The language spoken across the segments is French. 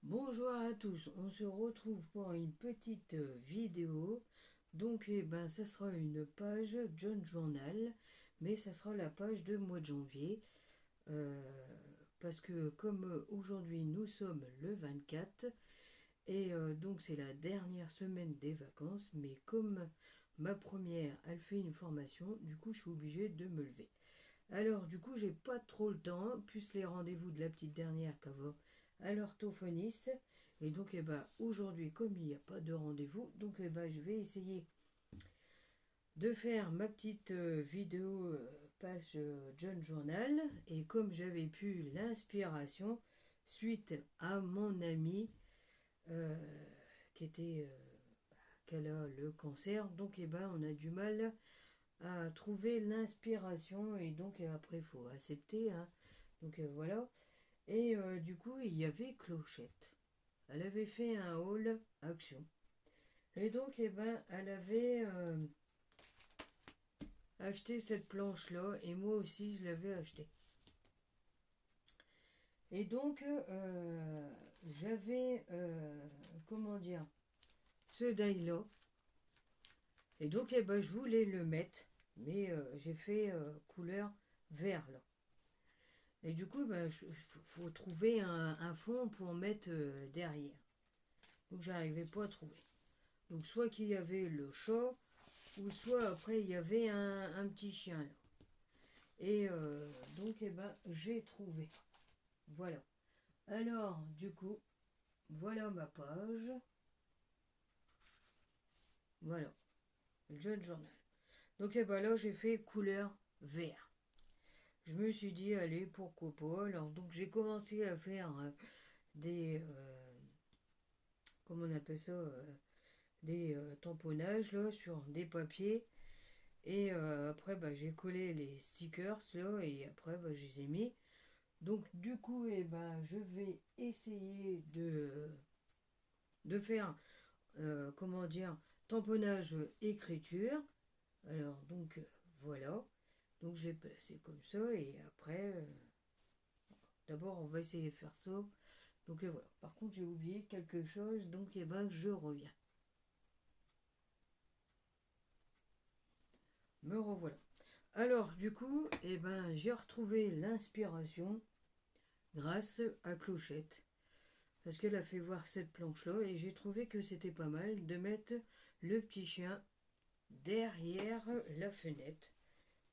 Bonjour à tous, on se retrouve pour une petite vidéo. Donc, ça sera une page John Journal, mais ça sera la page de mois de janvier. euh, Parce que comme aujourd'hui nous sommes le 24, et donc c'est la dernière semaine des vacances, mais comme ma première, elle fait une formation, du coup je suis obligée de me lever. Alors du coup j'ai pas trop le temps, plus les rendez-vous de la petite dernière qu'avant à l'orthophoniste. Et donc aujourd'hui comme il n'y a pas de rendez-vous, donc je vais essayer de faire ma petite vidéo page John Journal. Et comme j'avais pu l'inspiration suite à mon ami euh, qui était qu'elle a le cancer, donc on a du mal à trouver l'inspiration et donc après il faut accepter, hein. Donc voilà. Et du coup il y avait Clochette. Elle avait fait un haul action. Et donc elle avait acheté cette planche là et moi aussi je l'avais acheté. Et donc j'avais comment dire ce die là. Et donc je voulais le mettre, mais j'ai fait couleur vert là. Et du coup, faut trouver un fond pour mettre derrière. Donc, j'arrivais pas à trouver. Donc, soit qu'il y avait le chat, ou soit après il y avait un petit chien là. Et donc, j'ai trouvé. Voilà. Alors, du coup, voilà ma page. Voilà. Le jeune journal. Donc, là, j'ai fait couleur vert. Je me suis dit, allez, pourquoi pas. Alors, donc, j'ai commencé à faire des. Comment on appelle ça des tamponnages là, sur des papiers. Et après, j'ai collé les stickers là, et après, je les ai mis. Donc, du coup, je vais essayer de faire, comment dire, tamponnage écriture. Alors, donc, voilà. Donc, je vais placer comme ça, et après, d'abord, on va essayer de faire ça. Donc, voilà. Par contre, j'ai oublié quelque chose, donc, je reviens. Me revoilà. Alors, du coup, j'ai retrouvé l'inspiration grâce à Clochette. Parce qu'elle a fait voir cette planche-là et j'ai trouvé que c'était pas mal de mettre le petit chien derrière la fenêtre.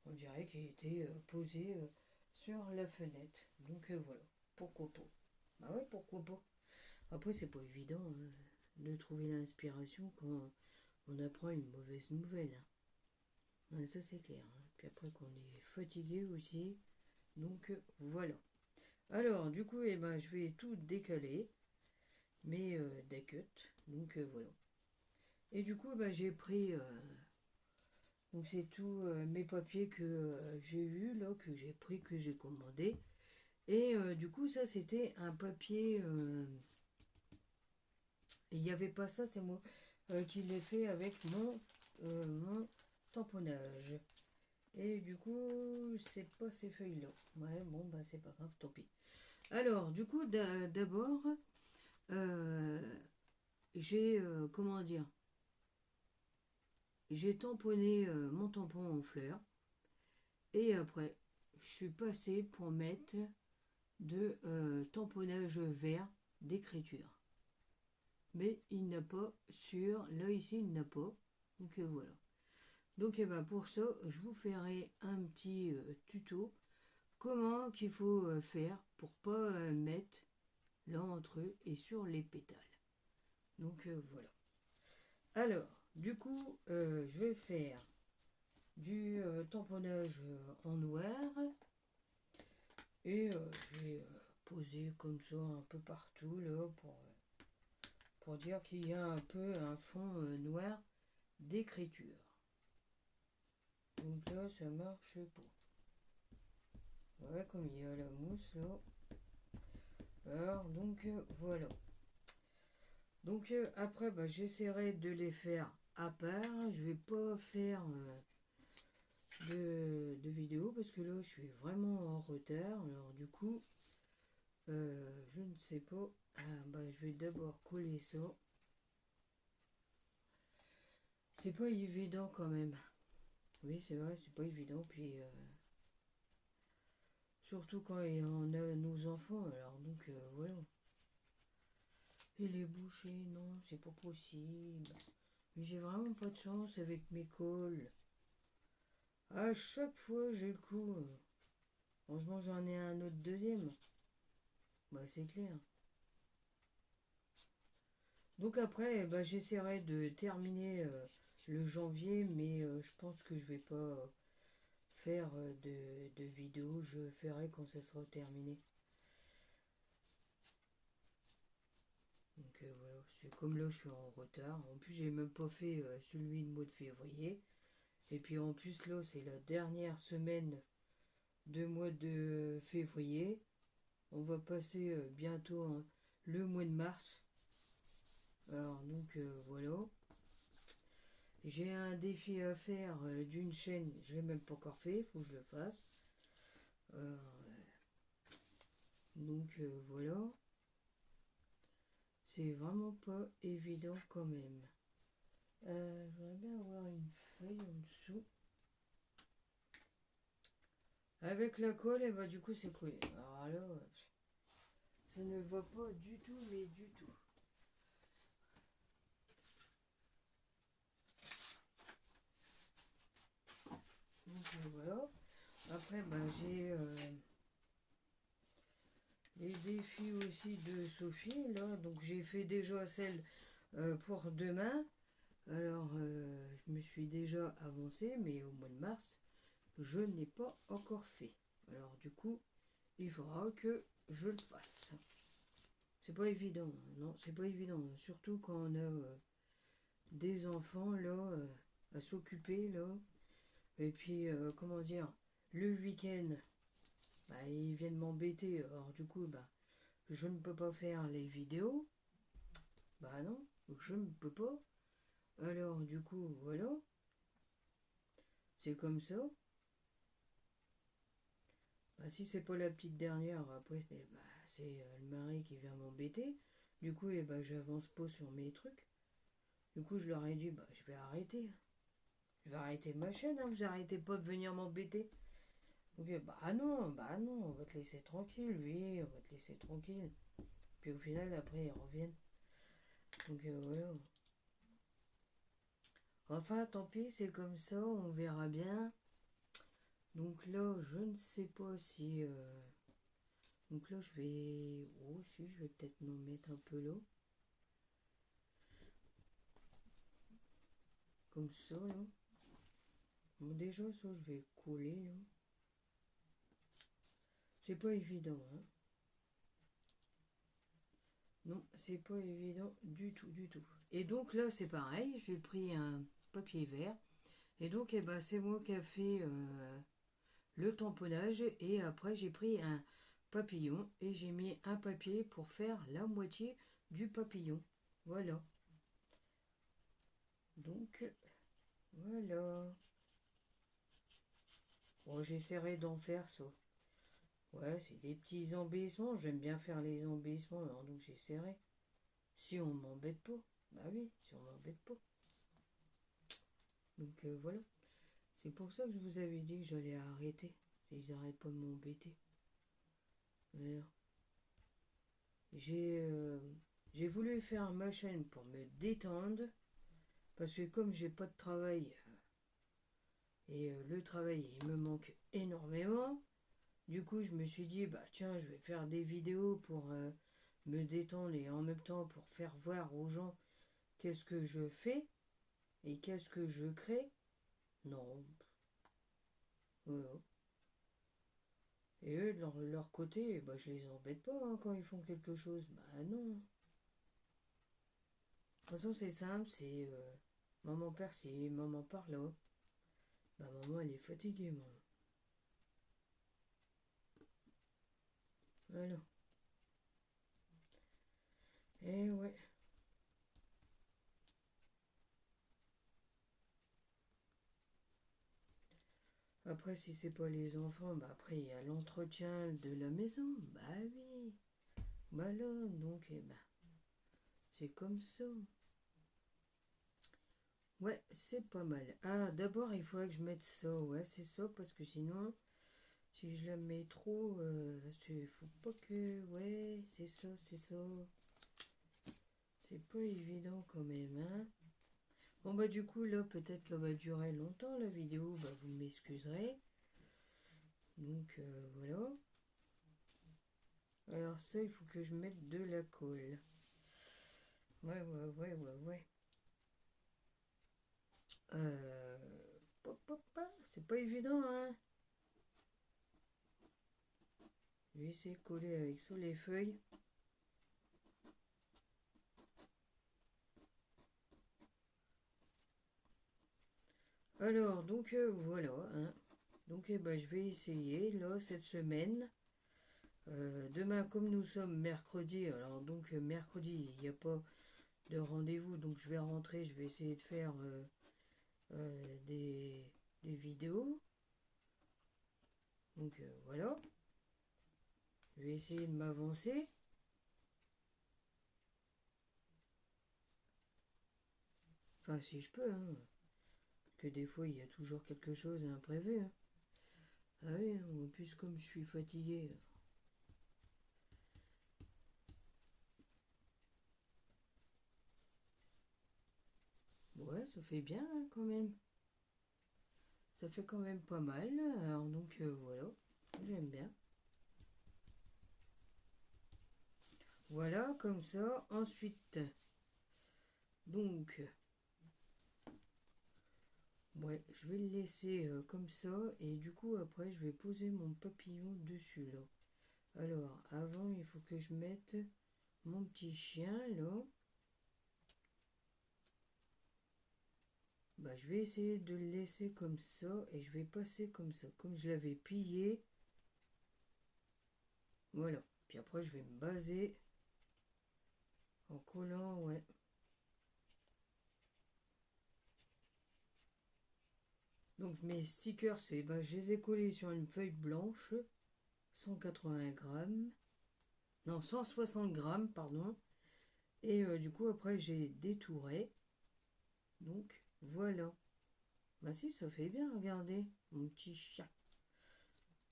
On dirait qu'il était posé sur la fenêtre. Donc voilà, pourquoi pas. Ah ouais, pourquoi pas. Après, c'est pas évident de trouver l'inspiration quand on apprend une mauvaise nouvelle, hein. Ouais, ça c'est clair, hein. Puis après qu'on est fatigué aussi. Donc voilà. Alors du coup, je vais tout décaler, mais décut. Donc voilà. Et du coup, j'ai pris. Donc c'est tout mes papiers que j'ai eu là, que j'ai pris, que j'ai commandé. Et du coup, ça c'était un papier. Il n'y avait pas ça, c'est moi qui l'ai fait avec mon tamponnage. Et du coup, c'est pas ces feuilles-là. Ouais, bon, c'est pas grave, tant pis. Alors, du coup, d'abord, euh, j'ai, comment dire, j'ai tamponné mon tampon en fleurs. Et après, je suis passée pour mettre de tamponnage vert d'écriture. Mais il n'a pas sur, là ici, il n'a pas. Donc voilà. Donc pour ça, je vous ferai un petit tuto comment qu'il faut faire pour pas mettre là entre eux et sur les pétales. Donc voilà. Alors, du coup, je vais faire du tamponnage en noir et je vais poser comme ça un peu partout là pour dire qu'il y a un peu un fond noir d'écriture. Donc là, ça marche pas. Ouais, comme il y a la mousse là. Alors, donc voilà. Donc après, j'essaierai de les faire à part. Je vais pas faire de vidéo parce que là, je suis vraiment en retard. Alors du coup, Je ne sais pas. Ah, bah, je vais d'abord coller ça. C'est pas évident quand même. Oui, c'est vrai, c'est pas évident. Puis, surtout quand on a nos enfants, alors donc, voilà. Et les bouchées, non, c'est pas possible. Mais j'ai vraiment pas de chance avec mes cols. À chaque fois, j'ai le coup. Franchement, j'en ai un autre deuxième. Bah, c'est clair. Donc après, bah, j'essaierai de terminer le janvier, mais je pense que je vais pas faire de vidéo. Je ferai quand ça sera terminé. Donc voilà, c'est comme là, je suis en retard. En plus, j'ai même pas fait celui de mois de février. Et puis en plus, là, c'est la dernière semaine de mois de février. On va passer bientôt le mois de mars. Alors donc voilà. J'ai un défi à faire d'une chaîne, je l'ai même pas encore fait, il faut que je le fasse. Euh, donc voilà. C'est vraiment pas évident quand même. J'aimerais bien avoir une feuille en dessous. Avec la colle, et bah du coup c'est collé. Alors là, ça ne va pas du tout, mais du tout. Donc voilà. Après, bah, j'ai les défis aussi de Sophie, là. Donc j'ai fait déjà celle pour demain. Alors, je me suis déjà avancé, mais au mois de mars, je n'ai pas encore fait. Alors, du coup, il faudra que je le fasse. C'est pas évident, hein. Non, c'est pas évident, hein. Surtout quand on a des enfants, là, à s'occuper, là. Et puis, comment dire, le week-end, bah, ils viennent m'embêter. Alors, du coup, bah, je ne peux pas faire les vidéos. Bah non, je ne peux pas. Alors, du coup, voilà, c'est comme ça. Bah, si c'est pas la petite dernière, après, bah, c'est le mari qui vient m'embêter. Du coup, j'avance pas sur mes trucs. Du coup, je leur ai dit, bah, je vais arrêter. Je vais arrêter ma chaîne, hein, vous arrêtez pas de venir m'embêter. Donc, bah non, on va te laisser tranquille, oui, on va te laisser tranquille. Puis au final, après, ils reviennent. Donc, voilà. Enfin, tant pis, c'est comme ça, on verra bien. Donc là, je ne sais pas si... Donc là, je vais... Oh, si, je vais peut-être m'en mettre un peu là. Comme ça, là. Bon, déjà, ça, je vais coller, là. C'est pas évident, hein. Non, c'est pas évident du tout, du tout. Et donc là, c'est pareil, j'ai pris un papier vert. Et donc, c'est moi qui ai fait le tamponnage. Et après, j'ai pris un papillon et j'ai mis un papier pour faire la moitié du papillon. Voilà. Donc, voilà. Bon, j'essaierai d'en faire ça. Ouais, c'est des petits embellissements. J'aime bien faire les embellissements, alors donc j'essaierai. Si on m'embête pas. Bah oui, si on m'embête pas. Donc voilà. C'est pour ça que je vous avais dit que j'allais arrêter. Ils arrêtent pas de m'embêter. Voilà. J'ai j'ai voulu faire ma chaîne pour me détendre. Parce que comme j'ai pas de travail, et le travail il me manque énormément. Du coup, je me suis dit, bah tiens, je vais faire des vidéos pour me détendre et en même temps pour faire voir aux gens qu'est-ce que je fais et qu'est-ce que je crée. Non, voilà. Et eux, de leur côté, bah, je les embête pas hein, quand ils font quelque chose. Bah non. De toute façon, c'est simple, c'est maman par-ci, maman par-là. Bah maman, elle est fatiguée, maman. Voilà. Et ouais. Après, si c'est pas les enfants, bah après, il y a l'entretien de la maison. Bah oui. Voilà, donc, c'est comme ça. Ouais, c'est pas mal. Ah, d'abord, il faudrait que je mette ça. Ouais, c'est ça, parce que sinon, si je la mets trop, faut pas que... Ouais, c'est ça, c'est ça. C'est pas évident quand même, hein. Bon, bah, du coup, là, peut-être qu'elle va durer longtemps, la vidéo. Bah, vous m'excuserez. Donc, voilà. Alors, ça, il faut que je mette de la colle. Ouais, ouais, ouais, ouais, ouais. Euh... C'est pas évident, hein. Je vais essayer de coller avec ça les feuilles. Alors, donc voilà, hein. Donc je vais essayer là cette semaine. Demain, comme nous sommes mercredi, alors donc mercredi, il n'y a pas de rendez-vous, donc je vais rentrer, je vais essayer de faire des vidéos. Donc voilà, je vais essayer de m'avancer. Enfin, si je peux, hein. Parce que des fois, il y a toujours quelque chose d'imprévu, hein. Ah oui, en plus, comme je suis fatigué. Ouais, ça fait bien hein, quand même. Ça fait quand même pas mal. Alors donc voilà, j'aime bien. Voilà, comme ça. Ensuite, donc, ouais, je vais le laisser comme ça. Et du coup, après, je vais poser mon papillon dessus, là. Alors, avant, il faut que je mette mon petit chien, là. Bah, je vais essayer de le laisser comme ça. Et je vais passer comme ça. Comme je l'avais plié. Voilà. Puis après, je vais me baser en collant, ouais. Donc mes stickers, je les ai collés sur une feuille blanche, 180 grammes, non 160 grammes, pardon. Et du coup après j'ai détouré. Donc voilà. Bah si, ça fait bien, regardez, mon petit chat.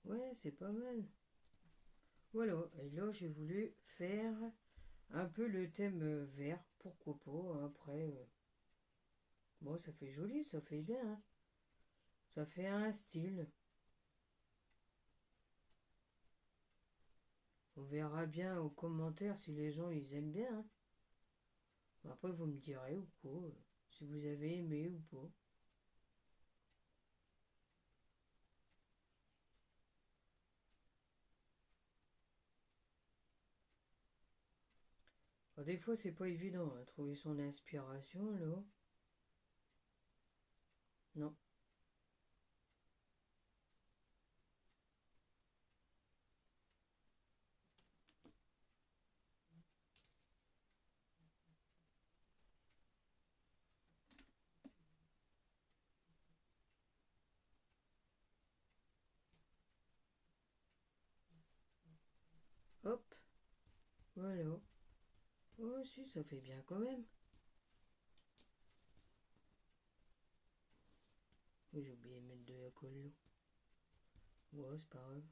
Ouais, c'est pas mal. Voilà, et là j'ai voulu faire un peu le thème vert, pourquoi pas, hein, après. Bon, ça fait joli, ça fait bien, hein. Ça fait un style. On verra bien aux commentaires si les gens ils aiment bien, hein. Après, vous me direz ou quoi, si vous avez aimé ou pas. Alors, des fois, c'est pas évident à trouver son inspiration, là. Non. Hop, voilà. Oh, si, ça fait bien quand même. Oh, j'ai oublié de mettre de la colle, là. Ouais, c'est pas grave.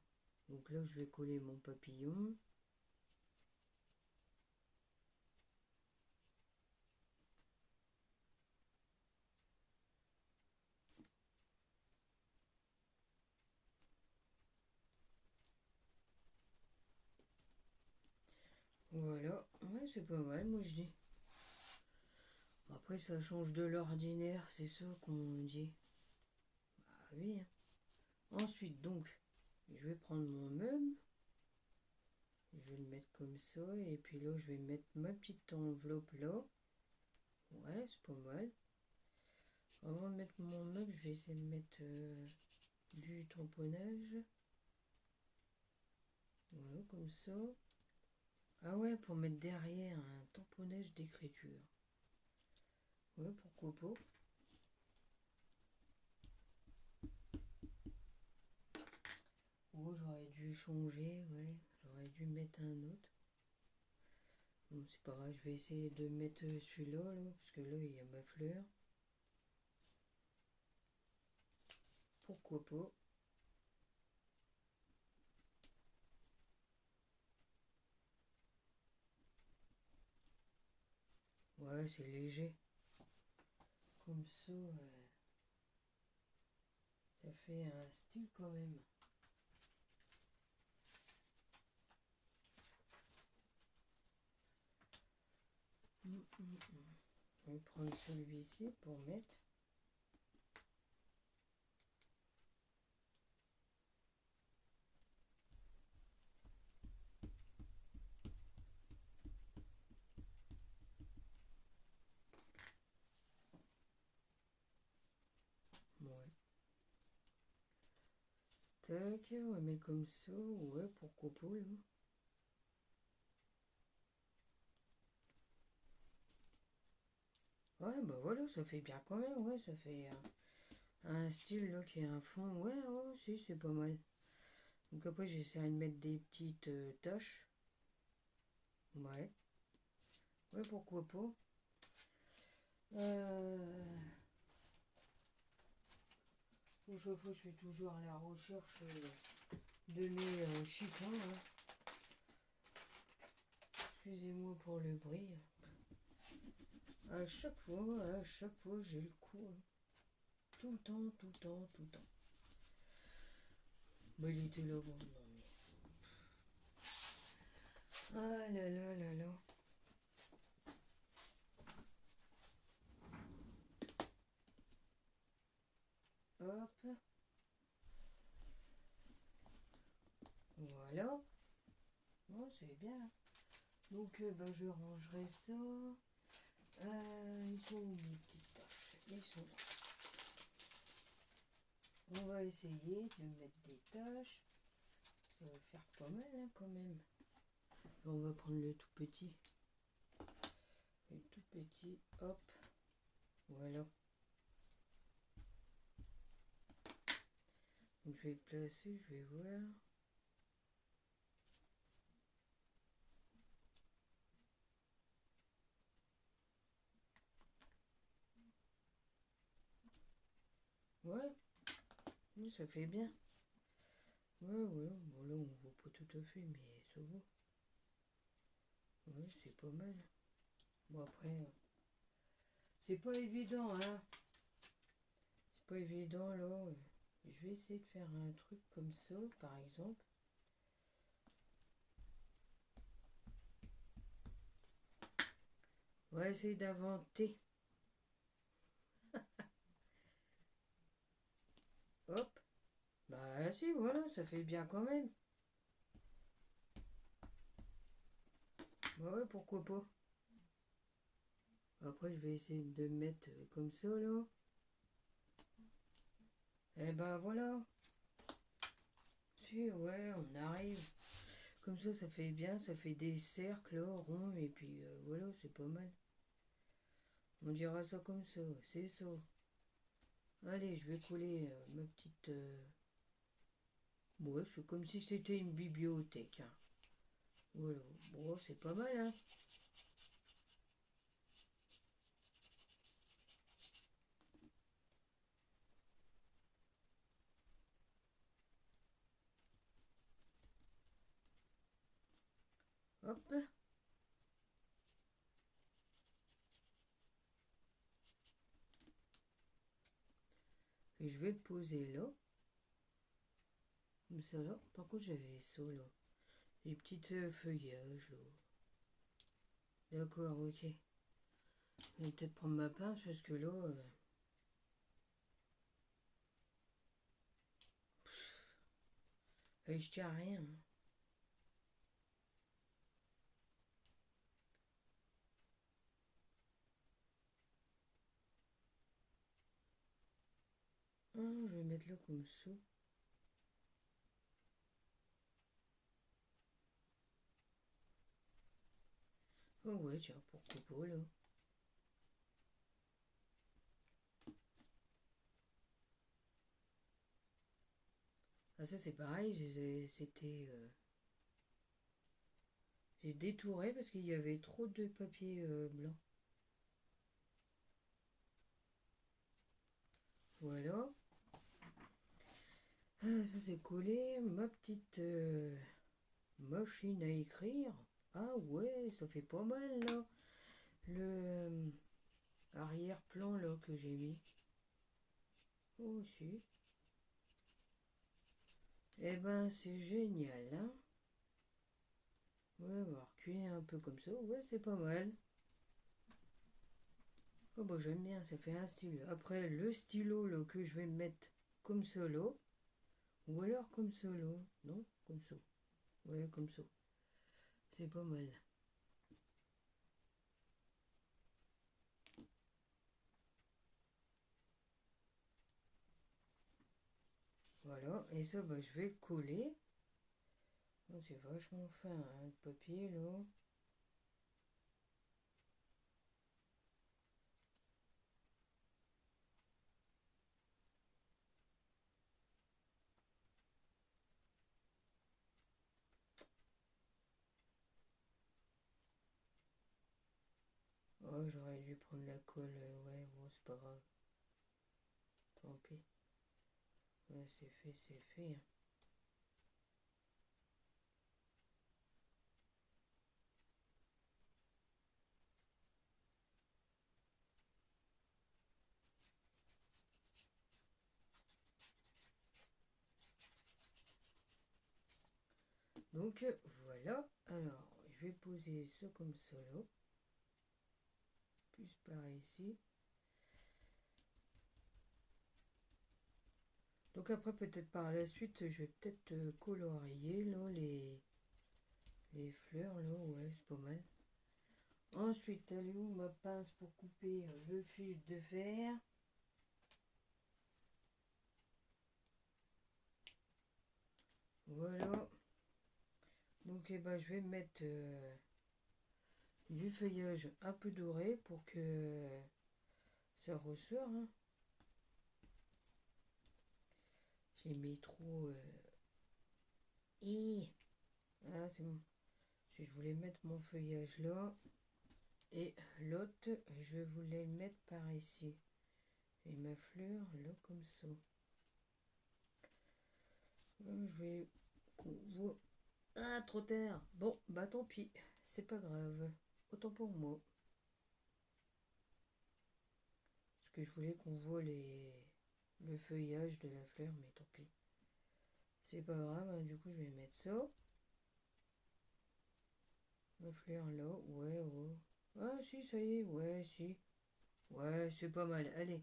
Donc là, je vais coller mon papillon. Voilà. Ouais, c'est pas mal, moi, je dis. Après, ça change de l'ordinaire, c'est ça qu'on dit. Ah oui, hein. Ensuite, donc, je vais prendre mon meuble. Je vais le mettre comme ça. Et puis là, je vais mettre ma petite enveloppe là. Ouais, c'est pas mal. Avant de mettre mon meuble, je vais essayer de mettre du tamponnage. Voilà, comme ça. Ah ouais, pour mettre derrière un tamponnage d'écriture. Ouais, pourquoi pas. Oh, j'aurais dû changer, ouais. J'aurais dû mettre un autre. Bon, c'est pas grave, je vais essayer de mettre celui-là, là, parce que là, il y a ma fleur. Pourquoi pas? Ouais, c'est léger. Comme ça fait un style quand même. Je vais prendre celui-ci pour mettre. Ouais. Tac, on va mettre comme ça. Ouais, pourquoi pas, là. Ouais, bah voilà, ça fait bien quand même, ouais, ça fait un style là qui a un fond, ouais, ouais, si, c'est pas mal. Donc après, j'essaierai de mettre des petites taches. Ouais, ouais, pourquoi pas. Chaque fois, je suis toujours à la recherche de mes chiffons, hein. Excusez-moi pour le bruit. À chaque fois, j'ai le coup, hein. Tout le temps, tout le temps, tout le temps. Bah, il était là, bon, non mais. Ah là là là là. Hop. Voilà. Bon, c'est bien. Donc, bah, je rangerai ça. Ils sont où mes petites tâches? Ils sont là. On va essayer de mettre des tâches. Ça va faire pas mal, hein, quand même. On va prendre le tout petit. Le tout petit, hop. Voilà. Donc, je vais placer, je vais voir. Ouais, oui, ça fait bien. Ouais, ouais, bon là on voit pas tout à fait, mais ça va. Ouais, c'est pas mal. Bon après, c'est pas évident, hein. C'est pas évident là. Je vais essayer de faire un truc comme ça, par exemple. On va essayer d'inventer. Hop. Bah si, voilà, ça fait bien quand même. Bah ouais, pourquoi pas. Après, je vais essayer de mettre comme ça là. Et ben voilà. Si, ouais, on arrive. Comme ça fait bien, ça fait des cercles ronds, et puis voilà, c'est pas mal. On dira ça comme ça, c'est ça. Allez, je vais coller ma petite... Ouais, c'est comme si c'était une bibliothèque, hein. Voilà, bon, c'est pas mal, hein. Hop. Et je vais le poser là. Comme ça, là. Par contre, j'avais ça, là. Les petites feuillages, là. D'accord, ok. Je vais peut-être prendre ma pince, parce que là... je tiens à rien, hein. Ah, je vais mettre là comme ça. Oh ouais, tiens, pourquoi pas, là. Ah, ça, c'est pareil, c'était... J'ai détouré parce qu'il y avait trop de papier blanc. Voilà. Ça c'est collé. Ma petite machine à écrire. Ah ouais, ça fait pas mal là. Le arrière-plan là que j'ai mis. Oh si. Eh ben c'est génial, hein. Ouais, on va reculer un peu comme ça. Ouais, c'est pas mal. Oh bah j'aime bien, ça fait un style. Après le stylo là, que je vais mettre comme solo. Ou alors comme solo. Non, comme ça. Ouais, comme ça. C'est pas mal. Voilà, et ça bah, je vais le coller. Oh, c'est vachement fin, hein, le papier là. Oh, j'aurais dû prendre la colle. Ouais, bon, c'est pas grave. Tant pis. Ouais, c'est fait, c'est fait, hein. Donc voilà. Alors, je vais poser ça comme ça là. Plus par ici. Donc après, peut-être par la suite, je vais peut-être colorier là les fleurs là. Ouais, c'est pas mal. Ensuite, elle est où ma pince pour couper le fil de fer? Voilà. Donc eh ben, je vais mettre du feuillage un peu doré pour que ça ressort, hein. J'ai mis trop... Ah, c'est bon. Si je voulais mettre mon feuillage là, et l'autre, je voulais le mettre par ici. Et ma fleur là, comme ça. Je vais... Ah, trop tard. Bon, bah tant pis. C'est pas grave. Autant pour moi. Parce que je voulais qu'on voit le feuillage de la fleur, mais tant pis. C'est pas grave, hein, du coup je vais mettre ça. La fleur là, ouais, ouais. Ah si, ça y est, ouais, si. Ouais, c'est pas mal, allez.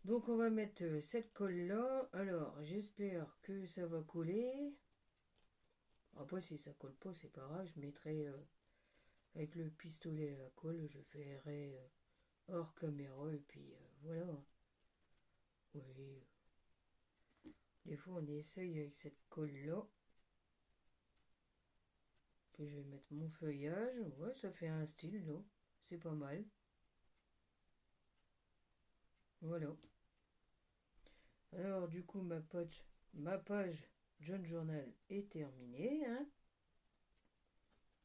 Donc on va mettre cette colle là. Alors, j'espère que ça va coller. Après, si ça colle pas, c'est pas grave, je mettrai avec le pistolet à colle, je ferai hors caméra et puis voilà. Oui, des fois on essaye avec cette colle là. Que je vais mettre mon feuillage. Ouais, ça fait un style là. C'est pas mal. Voilà. Alors du coup ma page John Journal est terminée, hein.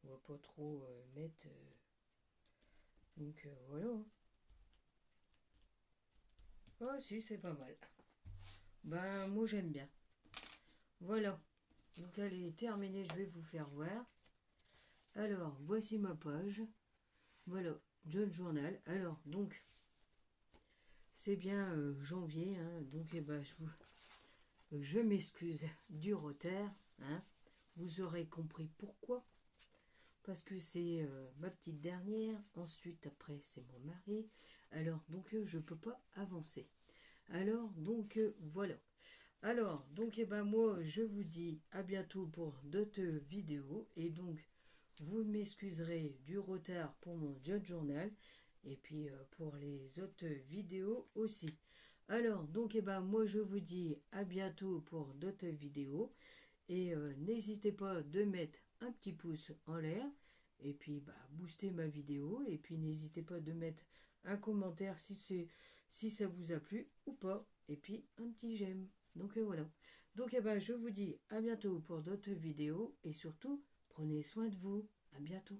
On va pas trop mettre. Donc voilà. Ah si, c'est pas mal. Ben moi j'aime bien. Voilà. Donc elle est terminée, je vais vous faire voir. Alors, voici ma page. Voilà, John Journal. Alors, donc, c'est bien janvier, hein, donc eh ben, je m'excuse du retard, hein. Vous aurez compris pourquoi. Parce que c'est ma petite dernière. Ensuite, après, c'est mon mari. Alors, donc, je ne peux pas avancer. Alors, donc, voilà. Alors, donc, eh ben, moi, je vous dis à bientôt pour d'autres vidéos. Et donc, vous m'excuserez du retard pour mon John Journal. Et puis, pour les autres vidéos aussi. Alors, donc, eh ben, moi, je vous dis à bientôt pour d'autres vidéos. Et n'hésitez pas de mettre un petit pouce en l'air. Et puis, bah, booster ma vidéo. Et puis, n'hésitez pas de mettre un commentaire si ça vous a plu ou pas. Et puis, un petit j'aime. Donc, voilà. Donc, eh ben, je vous dis à bientôt pour d'autres vidéos. Et surtout, Prenez soin de vous. À bientôt.